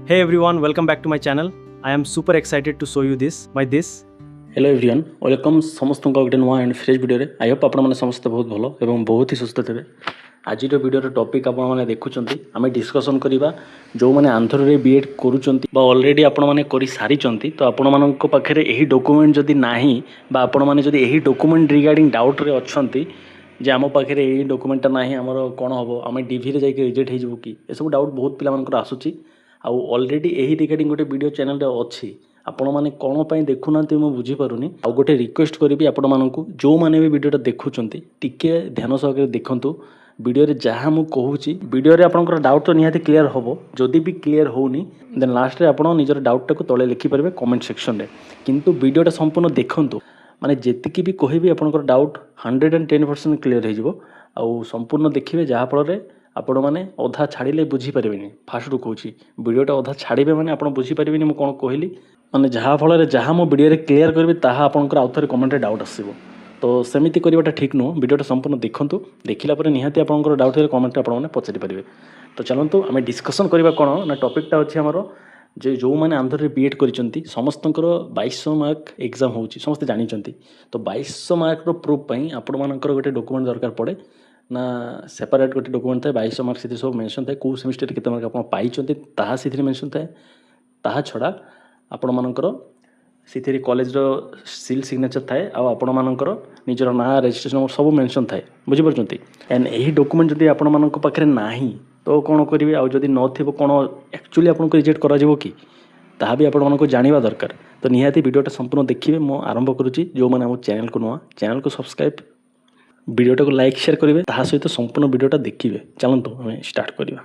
Hey everyone, welcome back to my channel. I am super excited to show you this. Hello everyone welcome समस्त गोटे नुआ and fresh video I hope आपण समस्त बहुत भल और बहुत ही सुस्थ थे। आज वीडियो टॉपिक आपण मैंने देखुं आम डिस्कसन करवा जो मैंने आंध्र में बीएड करलरेडी आपण मैंने कर सारी तो आपण मान पाखे यही डॉक्यूमेंट जदि ना आपण मैंने जदि यही डॉक्यूमेंट रिगार्डिंग डाउट रे अच्छी जे आम पाखे यही डॉक्यूमेंटा ना आमर कौन हम आम डीवी रे जाके रिजेक्ट हो कि सब डाउट बहुत पिला आसूची ऑलरेडी यही रिगार्डिंग गोटे वीडियो चैनल अच्छी आपण मैंने कौन पर देखुना मुझे बुझीपारूनी आउ गोटे रिक्वेस्ट करी आपण मानक जो मैंने भी वीडियोटा देखुं टिके ध्यान सहकार देखूँ वीडियो रे जहाँ मुझे कहूँ वीडियो रे आपनकर डाउट तो निहाती क्लियर हम जदि भी क्लियर होनी देन लास्ट रे आपण निजर डाउटा को तले लिखिपारे कमेंट सेक्शन रे किंतु वीडियोटा संपूर्ण देखूँ माने जेतिकी भी कहबी आपनकर डाउट 110% क्लियर हो संपूर्ण देखिए जहाँफल आपण मैंने अधा छाड़े बुझीपारे फास्ट रू कहूँ वीडियोटा अधा छाड़े मैंने आप बुझीपारे मुझे कौन कहली माने जहाँफल जहाँ मो वीडियो रे क्लियर करी ताहा आपनकर आउ थरे कमेंट रे डाउट आसीबो तो सेमिति करवाटा ठीक नुह वीडियोटा संपूर्ण देखूँ देखला पर निहाती आपनकर डाउट रे कमेंट आपण मैंने पचारि पारे। तो चलतु आम डिस्कसन करवा कौन ना टॉपिकटा अच्छी आमर जे जो मैंने आंध्र रे बीएड करिसेंती समस्तंकर 2200 मार्क एग्जाम होउची समस्त जानिचंती तो 2200 मार्क रो प्रूफ पई आपण मानकर गोटे डॉक्यूमेंट दरकार पड़े ना सेपरेट गोटे डॉक्यूमेंट थाए 2200 मार्क से सब मेंशन थाए को सेमिस्टर केते मार्क आपण पाइचंती ताहा सिथि मेंशन थाए ताहा छड़ा आपण मानकर सिथि कॉलेज रो सील सिग्नेचर थाए आ आपण मानकर निजर ना रजिस्ट्रेशन नंबर सब मेंशन थाए बुझी परचंती एंड एही डॉक्यूमेंट जदी आपण मानक पाखरे नाही तो कौन करेंगे आउ जदि नथिबो कौन एक्चुअली आपन को रिजेक्ट करा जिवो कि ताहा भी आपण मानक जानिबा दरकार। तो निहाती वीडियोटा संपूर्ण देखिए मो आरंभ करूची जो माने हम चैनल को नुआ चैनल को सब्सक्राइब वीडियोटा को लाइक शेयर करेंगे ताहा सहित संपूर्ण वीडियोटा देखिए। चलतु हमें स्टार्ट करवा।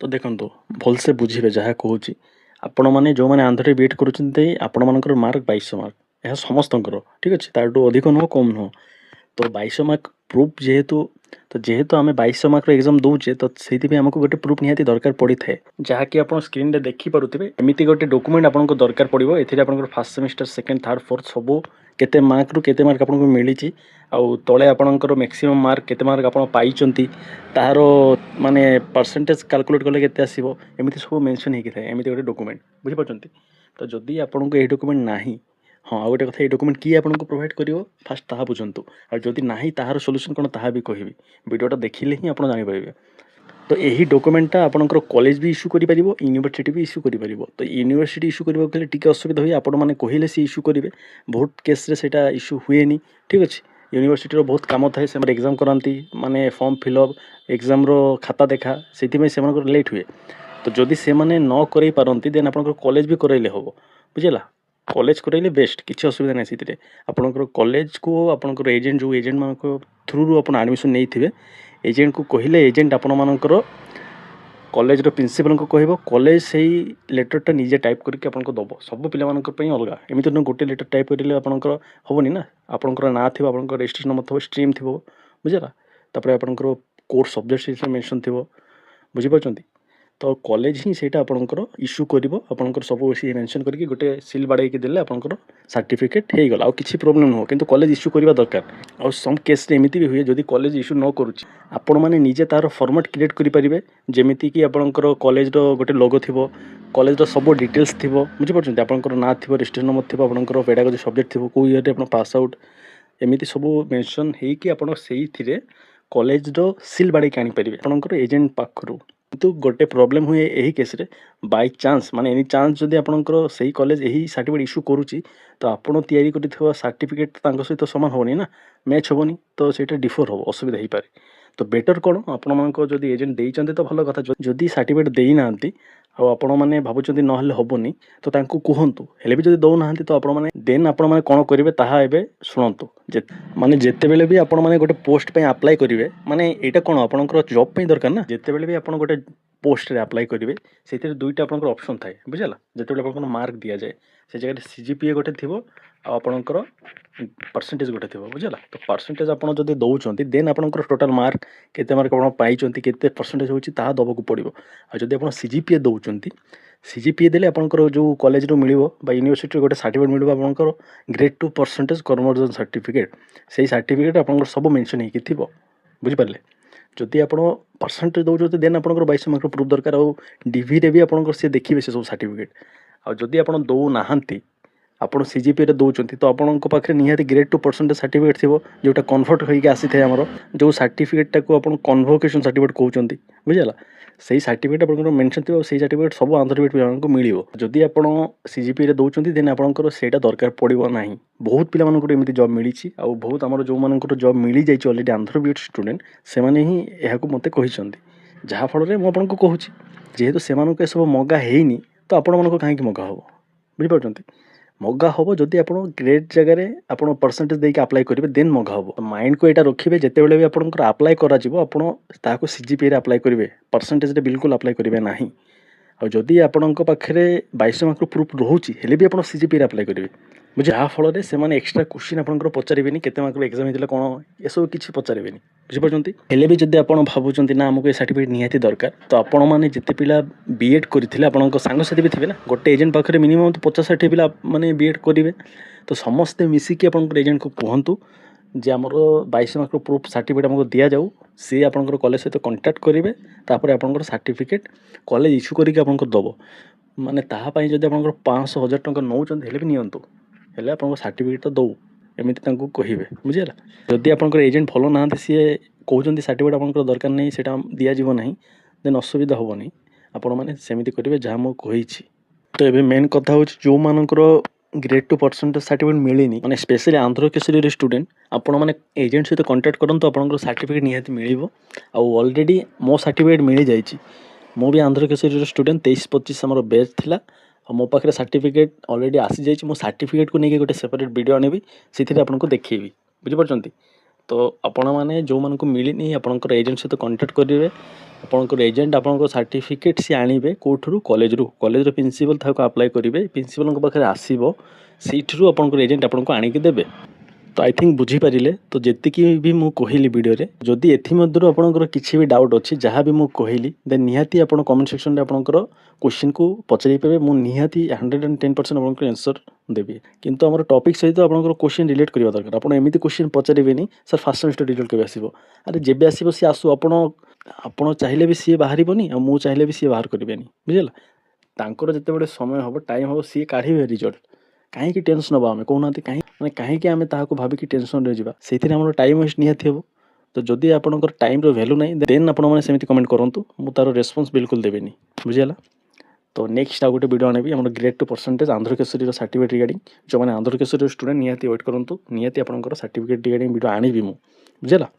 तो देखो भलसे बुझे जहाँ कहूँ आपण मैंने जो मैंने आंध्र बीएड करुँचे आपण मानकर मार्क 2200 मार्क यह समस्तंकर ठीक अच्छे तार अधिक नुह कम नुह तो 2200 मार्क प्रूफ जेहेतु आम 2200 मार्क एग्जाम दौचे तो से आमको गोटे प्रूफ निहाती दरकार पड़ी थाए जहाँकि आप स्क्रीन रे देखी पारुथिबे एमिति गोटे डॉक्यूमेंट आपको दरकार पड़ो एथिरे आपन first semester second third fourth सब केते मार्क रु केते मार्क आपको मिली आउ तले आपणकर मैक्सिमम मार्क केते मार्क आप पाइचंती तार माने परसेंटेज कैलकुलेट कले केते आसीबो एमिति सब मेंशन हेकि थाए एमिति गोटे डॉक्यूमेंट बुझी पारछंती। तो जदि आपनको ए डॉक्यूमेंट नाही हाँ आ गोटे कथा ये डॉक्यूमेंट किए आपको प्रोवाइड करिवो फास्ट ताहा बुझंतु और जदि नाही ताहार सॉल्यूशन कोन ताहा भी कहबी वीडियोटा देखिले ही आपण जानि पाइबे। तो यही डॉक्यूमेंटा आपनकर कॉलेज भी इश्यू करि परिबो यूनिवर्सिटी भी इश्यू करि परिबो तो यूनिवर्सिटी इश्यू करबो गेले टिके असुविधा होई आपण माने कहिले से इश्यू करिवे बहुत केस रे सेटा इश्यू हुएनी ठीक अछि यूनिवर्सिटी रो बहुत काम थाए से एग्जाम करांती माने फॉर्म फिलअप एग्जाम रो खाता देखा सेति में से लेट हुए तो जदि से माने न करई पारंती देन आपनकर कॉलेज भी करैले होबो बुझिला कॉलेज करैले बेस्ट किसी असुविधा नहीं से आपनकर कॉलेज को आपनकर एजेंट जो एजेंट मान थ्रू रू आप एडमिशन नहीं थे एजेंट को कहले एजेंट आपण मानकर कॉलेज रो प्रिंसिपल को कहबो कॉलेज से लेटरटा निजे टाइप करके आपन को दबो सब पिला मानकर पई अलगा एमिति न गोटे लेटर टाइप करिले आपनकर होबनी ना आपनकर ना थिबो आपनकर रजिस्ट्रेशन नंबर थिबो स्ट्रीम थिबो बुझला तापर आपनकर कोर्स सब्जेक्ट से मेंशन थिबो बुझी परचंती तो कॉलेज ही सेटा आपनकर इश्यू करिवो आपनकर सब सी मेंशन करके गोटे सील बाड़े के देले आपनकर सर्टिफिकेट हे गला आ किछि प्रॉब्लम हो किंतु कॉलेज इश्यू करबा दरकार और सम केस रे एमिति भी हुए जदि कॉलेज इश्यू न करूछि आपण माने निजे तार फॉर्मेट क्रिएट करि परिबे जेमिति कि आपनकर कॉलेज रो गोटे लोगो थिबो कॉलेज रो सब डिटेल्स थिबो बुझि परछन्ते आपनकर ना थिबो रजिस्ट्रेशन नंबर थिबो आपनकर पेडागोजी सब्जेक्ट थिबो को ईयर रे आपन पास आउट एमिति सब मेंशन हे कि आपण सेही थिरे कॉलेज रो सील बाड़े के आनी परिबे आपनकर एजेंट पाखरु तो गोटे प्रॉब्लम हुए यही केस रे बाय चांस माने एनी चांस जदि आपनकर सही कॉलेज यही सर्टिफिकेट इश्यू करूची तो आपण तयारी करथिबा सर्टिफिकेट तांको सहित समान होनी ना मैच होबनी तो सेटा डिफर हो असुविधा ही पारे। तो बेटर कोन आपण मानको जदि एजेंट देई चंते तो भलो कथा जदि सर्टिफिकेट देई नांती आ आपण माने भाबुचंती न हले होबनी तो तांको कुहंतु हेले भी जदि दौ नांती तो आपण माने देन आपण माने कोन करिवे ताहा एबे सुनंतु माने जेते बेले भी आपण माने गोटे पोस्ट पे अप्लाई करिवे माने एटा कोन आपनकर जॉब पे दरकार ना जेते बेले भी आपण गोटे पोस्ट रे अप्लाई करिवे सेतिर दुईटा आपनकर ऑप्शन थाए बुझला जेते बेले आपनकर मार्क दिया जाए से जगह सीजीपीए गोटे थिबो आ आपनकर परसेंटेज गोटे थिबो बुझला तो परसेंटेज आपण जदि दउचंती देन आपनकर टोटल मार्क केते मार्क आपण पाइचंती केते परसेंटेज होची ताहा दबको पड़िबो आ जदि आपण सीजीपीए दउचंती सीजीपीए देले आपनकर जो कॉलेज रो मिलिबो बा यूनिवर्सिटी गोटे सर्टिफिकेट मिलिबो आपनकर ग्रेड 2 परसेंटेज कन्वर्जन सर्टिफिकेट सेही सर्टिफिकेट आपनकर सब मेंशन हेकि थिबो बुझि पारले जदि आप परसेंटेज दौरान देन आप 22 मार्क प्रूफ दरकार आउ डीवी रे भी आप सी देखिए से सब सर्टिफिकेट आदि आप दौना आपड़ सीजीपी रे दौरान तो आपंक पाखे निहाती ग्रेड 2 परसेंटेज सर्टिफिकेट थी जोटा कन्वर्ट होकर आसी था आमर जो सर्टिफिकेटा को आप कन्वोकेशन सर्टिफिकेट कहते बुझेगा से सर्टिफिकेट आप मेंशन थी से सर्टिफिकेट सब आंध्र बीएड पिला मिल जदि आप सीजीपी रे दौरान देन आपंकर सेटा दरकार पड़ो ना बहुत पिला एमती जॉब मिली बहुत आम जो मान जॉब मिल जाए अलरेडी आंध्र बीएड स्टूडेंट से ही मत कही जहाँफल मुझे कहूँ जेहेतु से सब मगा होनी तो आपण कहीं मगा हम बुझिपार मगा हम जदि आप ग्रेड जगह आप परसेंटेज देके अप्लाई करेंगे देन मगा हम माइंड को यहाँ रखिए जिते भी आप अप्लाई कर सीजीपी अप्लाई करेंगे परसेंटेज बिल्कुल अप्लाई करेंगे ना आदि आपण पाखे 22 मार्क प्रूफ रोचे हेले भी आप सीजीपी अप्लाई करेंगे बुझे जहाँफल से एक्सट्रा क्वेश्चन आप पचारे के मार्क एक्जाम होता कौन ये सब किसी पचारे बुझिपार हेले भी जब आप भावुं ना आमको ये सर्टिफिकेट निहाती दरकार तो आपण मैंने जिते पिला बीएड करते आप सांगसाथी भी थे ना गोटे एजेंट पाखे मिनिमम 50-60 पिला माने बीएड करेंगे तो समस्ते मिसिकी आप एजेंट को कहतु जे आमर 22 मार्क प्रूफ सर्टिफिकेट आमको दि जाऊ सी आप कॉलेज सहित कंटाक्ट करेंगे तापर आप सर्टिफिकेट कॉलेज इश्यू करके आपको दब माने तापाई जब आप 500-1000 टंका नौकरी हेले भी नियंतु हेले आप सर्टिफिकेट तो दौ एमती कहे बुझेगा जदि आप एजेंट भल ना सी कहते सर्टिफिकेट आप दरकार नहीं से दि जाव ना देन असुविधा हेनी आपण मैंने सेमती करेंगे जहाँ मुझे कही तो ये मेन कथा हूँ जो मानकर ग्रेड 2 परसेंटेज सर्टिफिकेट मिलनी मैंने स्पेशली आंध्र केसरी स्टूडेंट आपण मैंने एजेंट सहित कंटाक्ट करूँ आप सर्टिफिकेट निहाती मिल ऑलरेडी मो सर्टिफिकेट मिल जाइए मो भी आंध्र केसरी स्टूडेंट 23-25 आम बैच थिला मो पाखे सर्टिफिकेट ऑलरेडी आसी जाइए मो सर्टिफिकेट को लेकिन गोटे सेपरेट वीडियो आनी से आपको देखी बुझीपार तो आपण मैंने जो मानक मिलनी आपंकर एजेंट सहित कंटाक्ट करेंगे आपंकर एजेंट आप सर्टिफिकेट सी आणवे कौटू कॉलेज प्रिंसिपल था अप्लाई करेंगे प्रिंसिपल पाखे आसो सीठू आपंकर एजेंट आपको आणिकी देवे तो आई थिंक बुझीपारे तो जी भी मुझे कहली वीडियो जदि एमध्य आपंकर किसी भी डाउट अच्छी जहाँ भी मुझे कहली देन निहाती आप कमेंट सेक्शन में आपंकर क्वेश्चन को पचारि पारे मुझे निहाती 110% आपको आंसर देवी किंतु आम टॉपिक सहित आपंकर क्वेश्चन रिलेट करवा दरकार आप एमती क्वेश्चन पचारे सर फास्ट सेमेस्टर रिजल्ट केवे आसो अरे जेबे आसो सी आसू आप चाहिए भी सी बाहर मुझे चाहिए भी सी बाहर करेंगे बुझेगा तांकर जिते समय हम टाइम हम सी काढ़े रिजल्ट कहीं टेंशन हम आम कहना कहीं कहीं आम भाविकी टेंशन रे जावा से टाइम वेस्ट निहाती हम तो जदि आपंकर टाइम वैल्यू ना देन आपने कमेंट करूँ मुझे तार रेस्पॉन्स बिल्कुल देवेनी बुझेगा तो नेक्स्ट आ गोटे वीडियो आने आम grade 2 percentage Andhra Kesari certificate regarding जो मैंने आंध्र केसरी स्टूडेंट निहाती वेट करूँ निहाती आपंकर सर्टिफिकेट रिगार्डिंग वीडियो आनी मुझे बुझेगा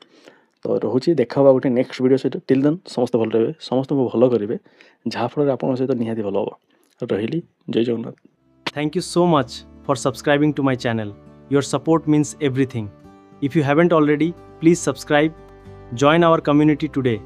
तो रोचे देखा गोटे नेक्स्ट वीडियो सहित टिल देन समस्त भल रहे समस्त को भल करेंगे जहाँफल आप सहित निहाती भल हम रही जय Jagannath Thank you so much for subscribing to my channel. Your support means everything. If you haven't already, please subscribe. Join our community today.